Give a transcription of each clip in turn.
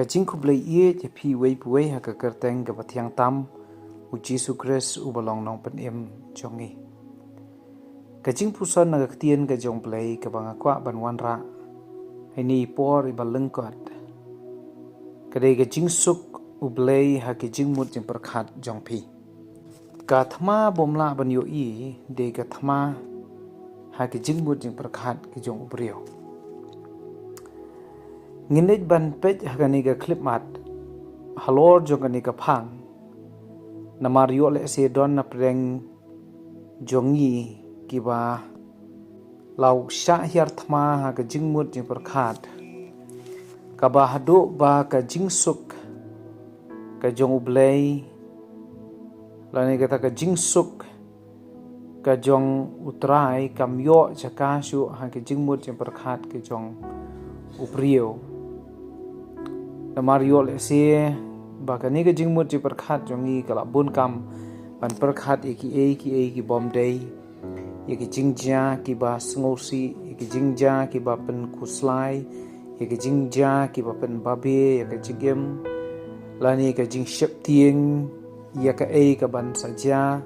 Kajing kublai ie je pi wei puai ha ka kerteng ka pathiang tam u Jesu Christ u balong nong pen em jongi. Kajing puson na tien ka jong play ka banga kwa ban wan ra. Ini por i balengkot. Kadai kajing suk u blay ha kajing mut jeng perkhat jong pi. Ka thma bomla ban yo i de ka thma ha kajing mut jeng perkhat ki jong ubrio. Nginit ban pej ha kani ka klip mat halor jong kani ka phang. Namar yo le se don na preng jongi kiba lau sha hiar thma ha ka jingmut jing perkhat ka ba hado ba ka jingsuk ka jong ublay lani kata ka jingsuk ka jong utrai kamyo jaka shu ha ka jingmut jing perkhat ka jong uprio namar yo le se ba ka ni ka jingmut jing perkhat jongi kala bun kam ban perkhat ki bom day ki jingja ki ba sngosi ki jingja ki ba pen kuslai ki jingja ki ba pen babe ki jigem lani ka jing shep tieng ya ka ka ban saja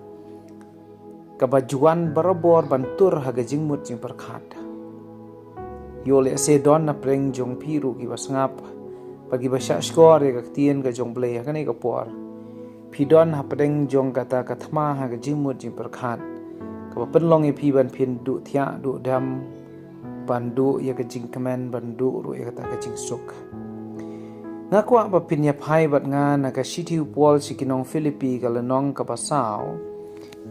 ka ba juan barabor ban tur ha ga jingmut jing perkhat yo le se don na preng jong piru ki ba sngap bagi ba sha skor ya ka tien ka jong blay ka ni ka por pidon ha preng jong kata ka thma ha ga jingmut jing perkhat ka penlong pi ban pin du thia du dam bandu ya ka jing kemen bandu ru ya ka jing suk ngakwa ba pin ya phai bat nga na ka city pol sikinong Philippi ka lenong ka pasao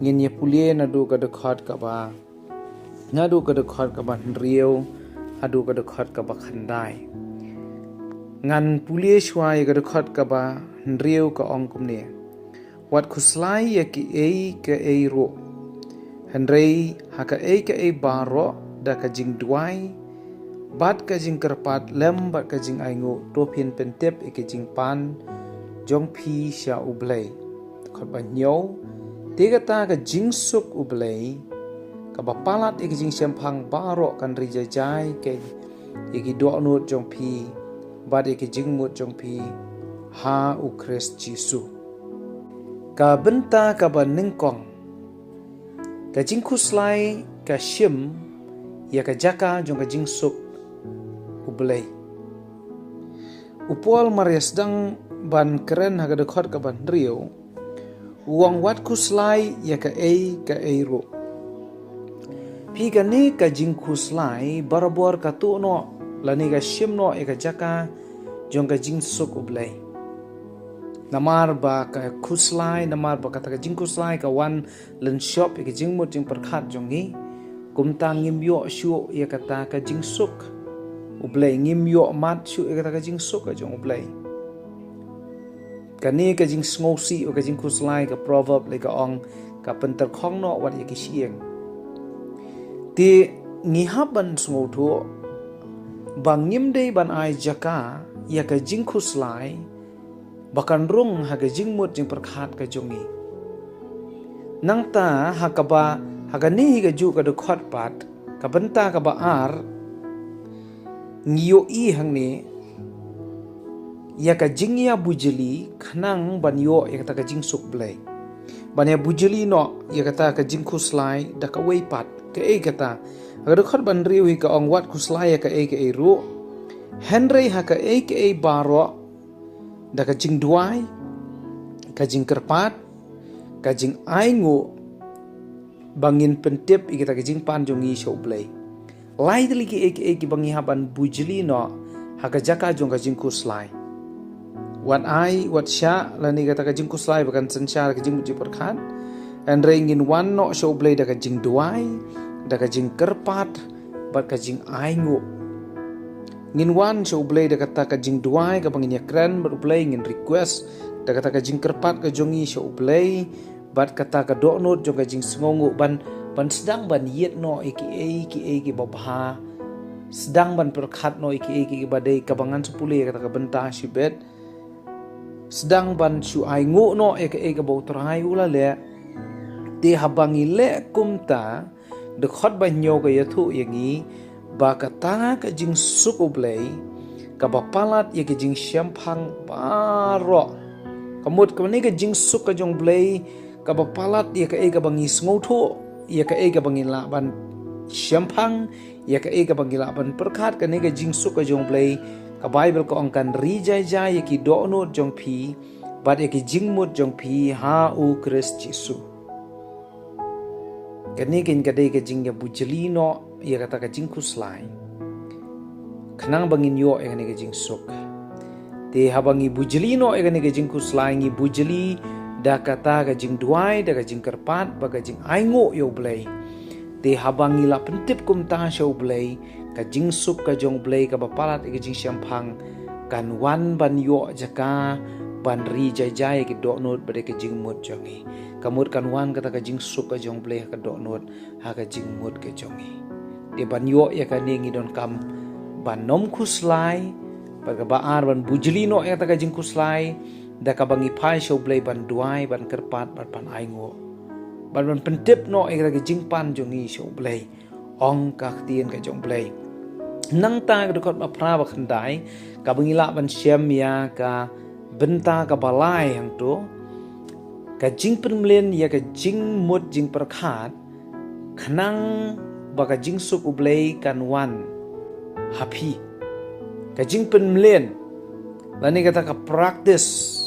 ngin ya pulie na du ka de khat ka ba na du ka de khat ka ba rieu adu ka de khat ka ba khandai ngan pulie shwa ya ka de khat ka ba rieu ka ong kumne wat khuslai ya ki ka ro Henry haka ka baro da ka jing duai bat ka jing kerpat lem bat ka jing aingo topin pentep ka jing pan jong pi sha ublay khot ba nyo tiga ta ka jing suk ublay ka ba palat ka jing sempang baro kan rijajai ke ki do no jong pi bat ka jing mut jong pi ha u Christ Jesu ka benta ka ba ningkong ka jing kuslai ka shim ya ka jaka jong ka jing suk ublay upol marias dang ban keren ha ka dekhot ka ban rio uang wat kuslai ya ka ro pi ka ni ka jing kuslai barabor ka tu no lani ka shim no ya ka jaka jong ka jing suk ublay namar ba ka kuslai namar ba kata ka jing kuslai ka wan len shop ka jing mut jing perkhat jongi kumta ngim yo shu ya kata ka jing suk ublay ngim yo mat shu ya kata ka jing suk ka jong ublay kani ka jing sngosi o ka jing kuslai ka proverb le ka ong ka pentar khong no wat ya ki sieng ti ngihaban sngotu bang ngim dei ban ai jaka ya ka jing kuslai bakan rung haga jingmut jing perkhat ka jongi nangta hakaba haga ni higa ju ka de khot pat ka benta ka ba ar ngiyo i hangni ya ka jingya bujeli khanang banyo ya kata ka jing suk blay banya bujeli no ya kata ka jing kuslai da ka wei pat ka kata haga de khot ban riwi ka ong wat kuslai ya ka ru Henry haka baro da ka jing duai ka jing kerpat ka jing aingo bangin pentip ikita ka jing pan jongi show play lai dali ki bangi haban bujli no haka jaka jong ka jing kuslai wat sha lani kata ka jing kuslai bakan sensyar ka jing muji perkhat and ringin wan no show play da ka jing duai da ka jing kerpat bat ka jing aingo ngin wan show blay da kata ka jing duai ka bangin yakran ber blay ngin request da kata ka jing kerpat ka jongi show blay bat kata ka do no jong ka jing sngongu ban sedang ban yet no ki babha sedang ban perkhat no ki badai ka bangan sepule kata ka benta shibet sedang ban shu aingu no ka bautrai ula le ti habangi le kumta de khot ban nyo ka yathu yangi ba kata ka jing suk ublay kabapalat ya ke jing syampang baro kamut kamani ke jing suk ka jong blay kabapalat ya ke bangi sngoto ya ke bangi laban syampang ya ke bangi laban perkat kani ke jing suk ka jong blay ka Bible ko angkan rijai jai ya ki dono jong pi bad ya ki jing mut jong pi ha u Christ Jesu kani kin kadai ke jing ya bujelino ya kata ke jing kuslai kanang bangin yo ya kani ke jing suk te habangi bujelino ya kani ke jing kuslai ngi bujeli da kata ke jing duai da ke jing kerpat ba ke jing aingo yo blai te habangi la pentip kum ta show blai ka jing suk ka jong blai ka bapalat ke jing syampang kan wan ban yo jaka ban ri jai jai ki do not bade ke jing mut jongi kamut kan wan kata ka jing suk ka jong blai ka do not ha ka jing mut ke jongi te ban yo ya ka ningi don kam ban nom kuslai baga baar ban bujlino ya kata ka jing kuslai da ka bangi pai show blai ban duai ban kerpat ban pan aingo ban pentip no ya kata ka jing pan jongi show blai ong ka tien ka jong blai nang ta ka dokot ma pra ba khandai ka bangi la ban syam ya ka benta ka balai hang tu ka jing penmlen ya ka jing mut jing perkhat khanang ba ka jing suk ublei kan wan happy ka jing penmlen lani kata ka practice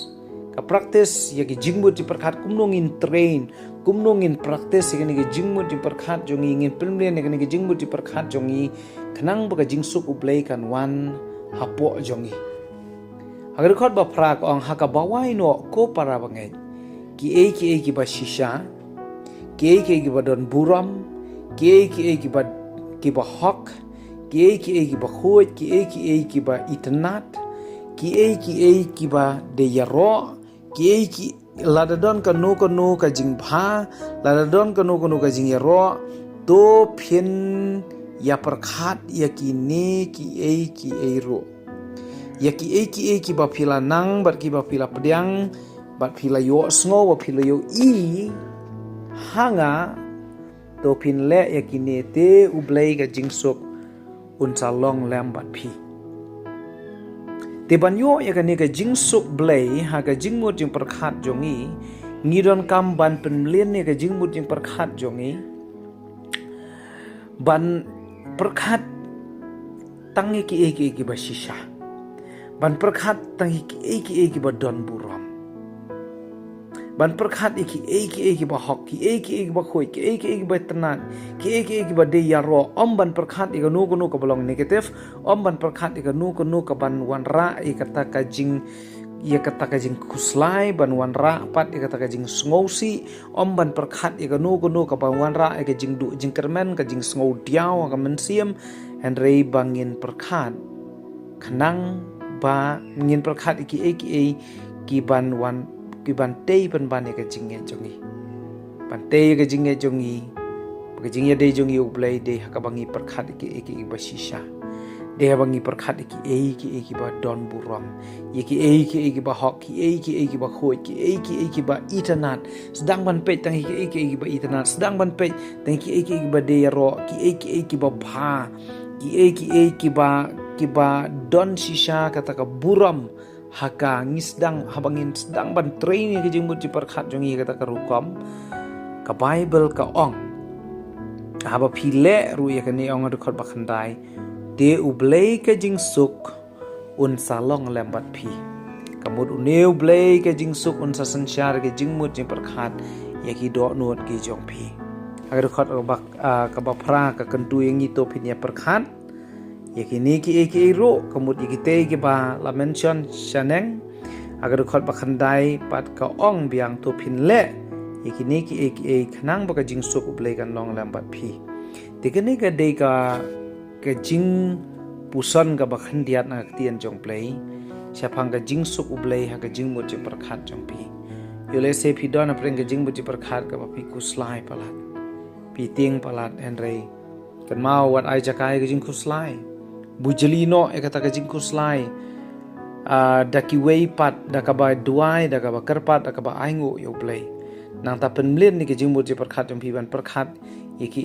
ya ki jing mut jing perkhat kumnongin train kumnongin practice ya ki jing mut jing perkhat jongi ngin penmlen ya ki jing mut jing perkhat jongi kanang ba ka jing suk ublei kan wan hapo jongi agar khot ba prak ong haka bawai no ko para bangai ki ki ba shisha ki ba don buram ki ba hok ki ba khoi ki ba itnat ki ba de yaro ki ladadon ka no ka jing bha ladadon ka no ka jing yaro to phin ya perkhat ya ki ne ki ro ya ki ba phila nang bat ki ba phila pediang bat phila yo sngo ba phila yo i hanga to phin le ya ki ne te ublei ka jing suk un salong lam bat phi te ban yo ya ka ne ka jing suk blei ha ka jing mut jing perkhat jongi ngidon kam ban penlien ne ka jing mut jing perkhat jongi ban perkhat tangi ki ba shisha ban perkhat tangi ki ba don buram ban perkhat ki ba hok ki ba khoi ki ba tanan ki ba de yaro om ban perkhat ka nu ka belong negatif om ban perkhat ka nu ka ban wanra kata ka jing ia kata ka jing kuslai ban wanra pat kata ka jing sngosi om ban perkhat ka nu ka ban wanra ka jing du jing kermen ka jing sngo diao ka mensiam henrei bangin perkhat khanang ba ngin perkhat ki ban wan ki ban tei ban ka jinge jongi ban tei ka jinge jongi ka jinge de jongi ublai de ka bangi perkhat ki ba shisha de bangi perkhat ki ba don buram ki ba hok ki ba khoi ki ba itanat sedang ban pe tang ki ba itanat sedang ban pe tang ki ba de ro ki ba bha ki ba don shisha kata ka buram haka ngisdang habangin sedang ban train ke jing mut ji perkhat jongi kata ka rukom ka Bible ka ong haba phile ru ya kani ong adu khot bakhandai de ublei ka jing suk un salong lembat phi kamut uneu blei ka jing suk un sa sanchar ke jing mut ji perkhat ya ki do not ki jong phi agar khot bak ka ba phra ka kentu yang itu phinya perkhat yakini ki ro kamut ikite ki ba la mention shaneng agar khot ba khandai pat ka ong biang to phin le yakini ki khnang ba ka jing suk ublei kan long lam bat phi tikani ka de ka jing puson ka ba khandiat na tian jong plei siapang ka jing suk ublei ha ka jing mut ji perkhat jong phi yole se phi don apreng ka jing mut ji perkhat ka ba phi kuslai palat pi ting palat enrei kan mau wat ai jakai ka jing kuslai bujelino kata ka jing kuslai daki wei pat da ka ba duai da ka ba kerpat da ka ba aingo yo play nang ta penmlen ni ke jing mut je perkhat jom piban perkhat ki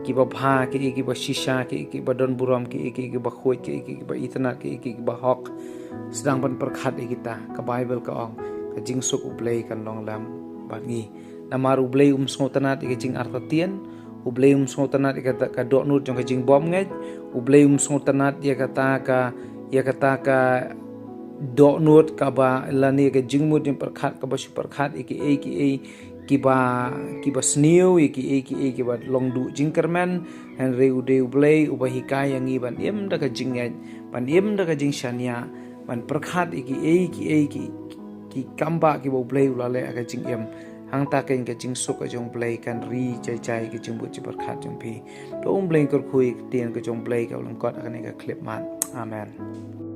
ki ba bha ki ba shisha ki ba don buram ki ba khoi ki ba itana ki ba hok sedang ban perkhat kita ka Bible ka ong ka jing suk ublei kan long lam ba ngi namar ublei sngotanat ki jing artatian ublei sngotanat ka do nut jong ka jing bom ngai ublei sngotanat ya kata ka do nut ka ba lani ka jing mut jing perkhat ka ba su perkhat ki ba sniu ki ba long du jing kermen han re ude ublei ubahikai yang ban da ka jing ngai ban da ka jing shania ban perkhat ki kamba ki bo play ulale aga jing hang ta ken ka jing suk ka jong play kan ri chai ki jing bu chi perkhat jong pi to play kor khui tien ka jong play ka ulang kot aga ne ka clip man amen.